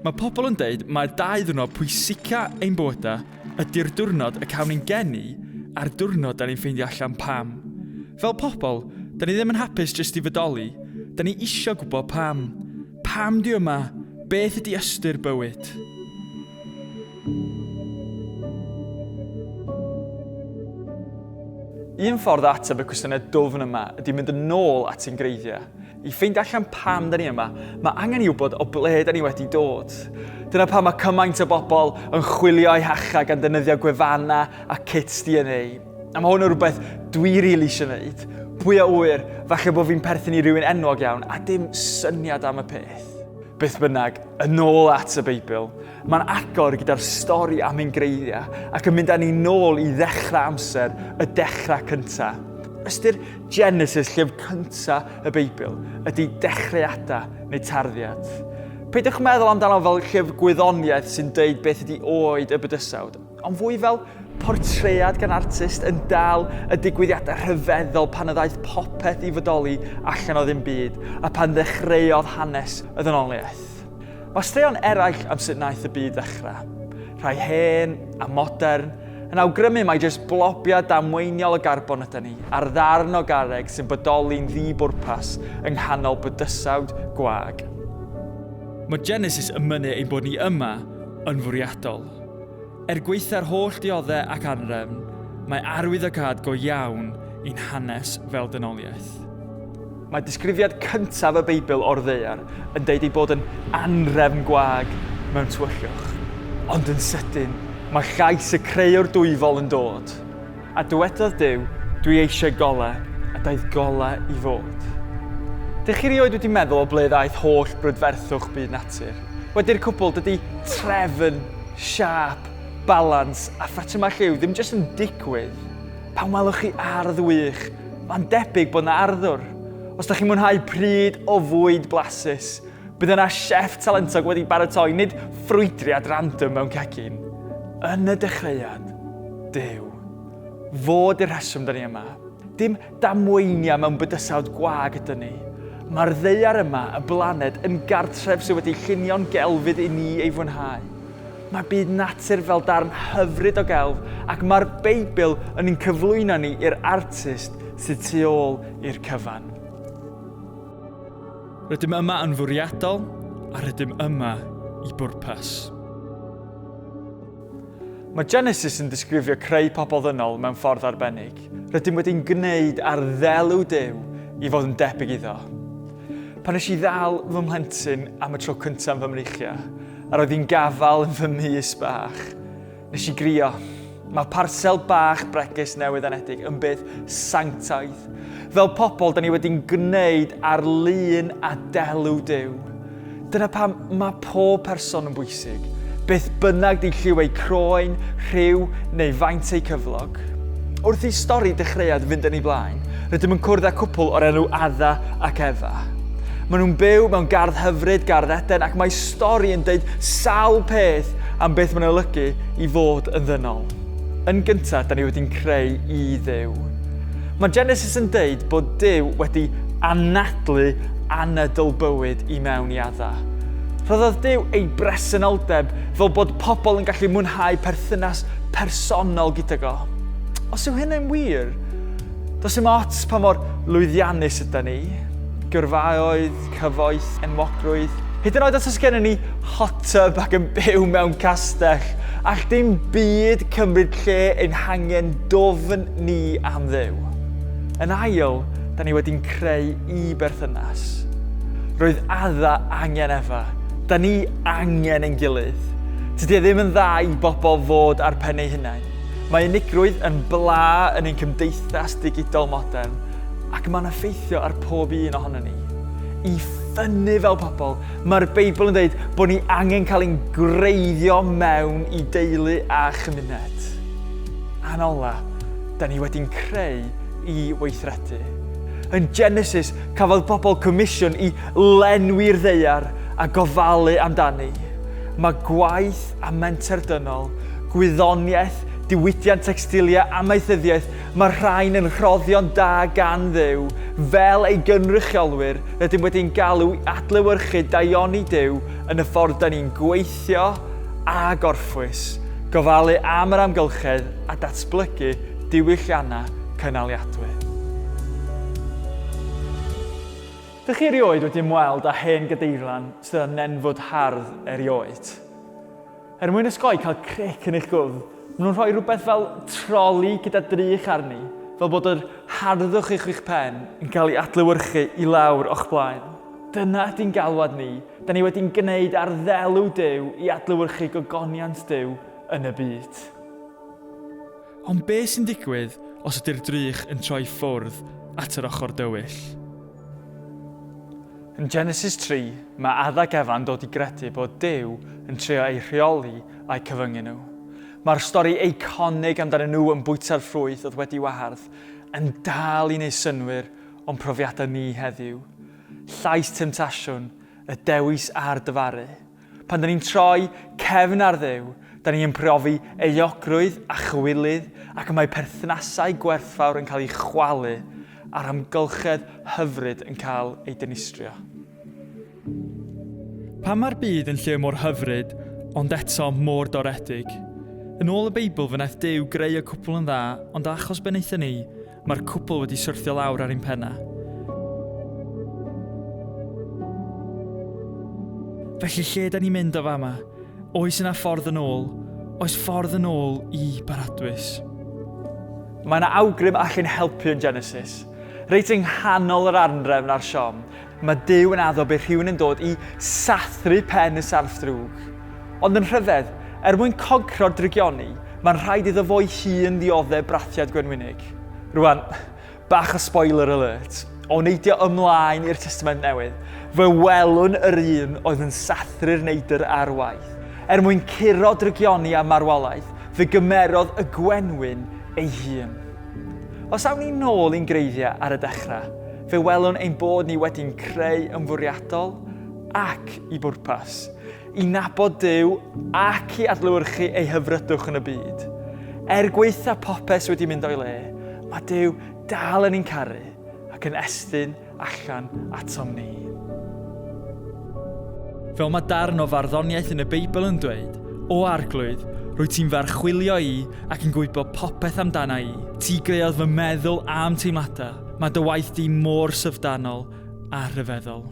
Mae pobl yn dweud mae 2 ddiwrnod pwysica ein bywydau ydy'r diwrnod y cawn ni'n geni a'r diwrnod da ni'n ffeindio allan pam. Fel pobl, da ni ddim yn hapus jyst i fodoli, da ni isio gwybod pam. Pam di yma? Beth ydy ystyr bywyd? Un ffordd ateb y cwestiynau dwfn yma ydy mynd yn ôl at ein greiddiau. I ffeindio allan pam da ni yma, mae angen i wybod o ble da ni wedi dod. Dyna pam mae cymaint o bobl yn chwilio eu hacha gan ddefnyddio gwefannau a kits DNA. A mae hwn yn rhywbeth dwi rili eisiau gwneud. Pwy a wyr, falle bod fi'n perthyn i rywun enwog iawn a dim syniad am y peth. Beth bynnag, yn ôl at y Beibl, mae'n agor gyda'r stori am ein greiddiau ac yn mynd â ni nôl i ddechrau amser, y dechrau cyntaf. Ystyr Genesis, llyfr cyntaf y Beibl, ydy dechreuadau neu tarddiad. Peidiwch meddwl amdano fel llyfr gwyddoniaeth sy'n dweud beth ydy oed y bydysawd, ond fwy fel portread gan artist yn dal y digwyddiadau rhyfeddol pan y ddaeth popeth i fodoli allan o ddim byd a pan ddechreuodd hanes y ddynoliaeth. Mae straeon eraill am sut wnaeth y byd ddechrau. Rhai hen a modern yn awgrymu mai jyst blobiau damweiniol o garbon ydyn ni a'r ddarn o garreg sy'n bodoli'n ddibwrpas yng nghanol bydysawd gwag. Mae Genesis yn mynnu ein bod ni yma yn fwriadol. Gweitha'r holl dioddau ac anrefn, mae arwyddocad go iawn i'n hanes fel dynoliaeth. Mae disgrifiad cyntaf y Beibl o'r ddaear yn deud ei bod yn anrefn gwag mewn tywyllwch. Ond yn sydyn, mae llais y creuwr dwyfol yn dod. A dywedodd Duw, dwi eisiau golau, a daeth golau i fod. Dych chi rioed wedi meddwl o ble ddaeth holl brydferthwch byd natur? Wedi'r cwbl dydy trefn, siap, balans a ffratiymau lliw ddim jyst yn digwydd. Pan welwch chi ardd wych, mae'n debyg bod yna arddwr. Os ydych chi'n mwynhau pryd o fwyd blasus, bydd yna chef talentog wedi baratoi nid ffrwydriad random mewn cegin. Yn y dechreuad, Duw. Fod i'r rheswm da ni yma. Dim damweinia mewn bydysawd gwag ydyn ni. Mae'r ddaear yma, y blaned, yn gartref sydd wedi llunio'n gelfydd i ni ei fwynhau. Mae byd natur fel darn hyfryd o gelf ac mae'r Beibl yn ein cyflwyno ni i'r artist sydd tu ôl i'r cyfan. Rydym yma yn fwriadol a rydym yma i bwrpas. Mae Genesis yn disgrifio creu pobl ddynol mewn ffordd arbennig. Rydym wedi'n gwneud ar ddelw Duw i fod yn debyg iddo. Pan nes i ddal fy mhlentyn am y tro cyntaf yn fy mreichia, a roedd hi'n gafal yn fy mis bach, nes i grio. Mae parsel bach bregus newydd anedig yn beth sanctaidd. Fel pobl, da ni wedi'n gwneud ar lun a delw Duw. Dyna pam mae pob person yn bwysig. Beth bynnag di lliw ei croen, rhyw neu faint ei cyflog. Wrth i stori dechreuad fynd yn ei blaen, rydym yn cwrdd â cwpl o'r enw Adda ac Efa. Maen nhw'n byw mewn gardd hyfryd, gardd Eden, ac mae stori yn deud sawl peth am beth maen nhw'n olygu i fod yn ddynol. Yn gyntaf, da ni wedi'n creu i Dduw. Mae Genesis yn deud bod Duw wedi anadlu anadl bywyd i mewn i adda. Rhoddodd Duw ei bresenoldeb fel bod pobl yn gallu mwynhau perthynas personol gyda go. Os yw hynny'n wir, does dim ots pa mor lwyddiannus ydyn ni, gyrfaoedd, cyfoeth, enwogrwydd. Hyd yn oed os oes gennym ni hot tub ac yn byw mewn castell, ac dim byd cymryd lle ein hangen dofn ni am Dduw. Yn ail, da ni wedi'n creu i berthynas. Roedd Adda angen Efa. Da ni angen ein gilydd. Tydi ddim yn dda i bobl fod ar pen eu hunain. Mae unigrwydd yn bla yn ein cymdeithas digidol modern, ac mae'n effeithio ar pob un ohono ni. I ffynnu fel pobl, mae'r Beibl yn dweud bod ni angen cael ein greiddio mewn i deulu a chymuned. A'n ola, da ni wedi'n creu i weithredu. Yn Genesis, cafodd bobl comisiwn i lenwi'r ddaear a gofalu amdani. Mae gwaith a menter dynol, gwyddoniaeth, diwydiant textiliau amaethyddiaeth, mae rhain yn rhoddion da gan Dduw, fel ei gynrychiolwyr rydym wedi'n galw i adlewyrchu daioni Duw yn y ffordd da ni'n gweithio a gorffwys, gofalu am yr amgylchedd a datblygu diwylliannau cynaliadwy. Dych chi erioed wedi ymweld â hen gadeirian sydd â nenfwd hardd erioed? Mwyn osgoi cael cric yn eich gwddf, maen nhw'n rhoi rhywbeth fel troli gyda drych arni, fel bod yr harddwch i'ch pen yn cael ei adlewyrchu i lawr o'ch blaen. Dyna ydy'n galwad ni, da ni wedi'n gwneud ar ddelw Duw i adlewyrchu gogoniant Duw yn y byd. Ond beth sy'n digwydd os ydy'r drych yn troi ffwrdd at yr ochr dywyll? Yn Genesis 3, mae Addag Efan dod i gredu bod Duw yn trio ei rheoli a'i cyfyngu nhw. Mae'r stori eiconig amdano nhw yn bwyta'r ffrwyth oedd wedi wahardd yn dal i wneud synwyr o'n profiadau ni heddiw. Llais temtasiwn, y dewis a'r dyfaru. Pan da ni'n troi cefn ar Dduw, da ni'n profi euogrwydd a chywilydd ac mae perthnasau gwerthfawr yn cael eu chwalu a'r amgylchedd hyfryd yn cael ei dinistrio. Pam mae'r byd yn lle mor hyfryd, ond eto mor doredig? Yn ôl y Beibl fe wnaeth Duw greu y cwpl yn dda, ond achos be wnaethon ni, mae'r cwpl wedi syrthio lawr ar ein penna. Felly lle da ni'n mynd o fama? Oes yna ffordd yn ôl? Oes ffordd yn ôl i baradwys? Mae yna awgrym allan helpu yn Genesis. Reit yng nghanol yr arnrefn a'r siom, mae Duw yn addo bydd rhywun yn dod i sathru pen y sarth drwg. Ond yn rhyfedd, mwyn concro'r drygioni, mae'n rhaid iddo fo'i hun ddioddau brathiad Gwenwynig. Rwan, bach o spoiler alert, o neidio ymlaen i'r Testament Newydd, fe welwn yr un oedd yn sathru'r neidr ar waith. Mwyn curo drygioni a marwolaeth, fe gymerodd y Gwenwyn ei hun. Os awn ni nôl i'n greiddiau ar y dechrau, fe welwn ein bod ni wedi'n creu yn fwriadol ac i bwrpas, i nabod Duw ac i adlewyrchu ei hyfrydwch yn y byd. Gweitha popeth wedi mynd o'i le, mae Duw dal yn ein caru ac yn estyn allan atom ni. Fel mae darn o farddoniaeth yn y Beibl yn dweud, o arglwydd, rwy ti'n farchwilio i ac yn gwybod popeth amdana i. Ti greodd fy meddwl am teimladau. Mae dy waith di mor syfdanol a rhyfeddol.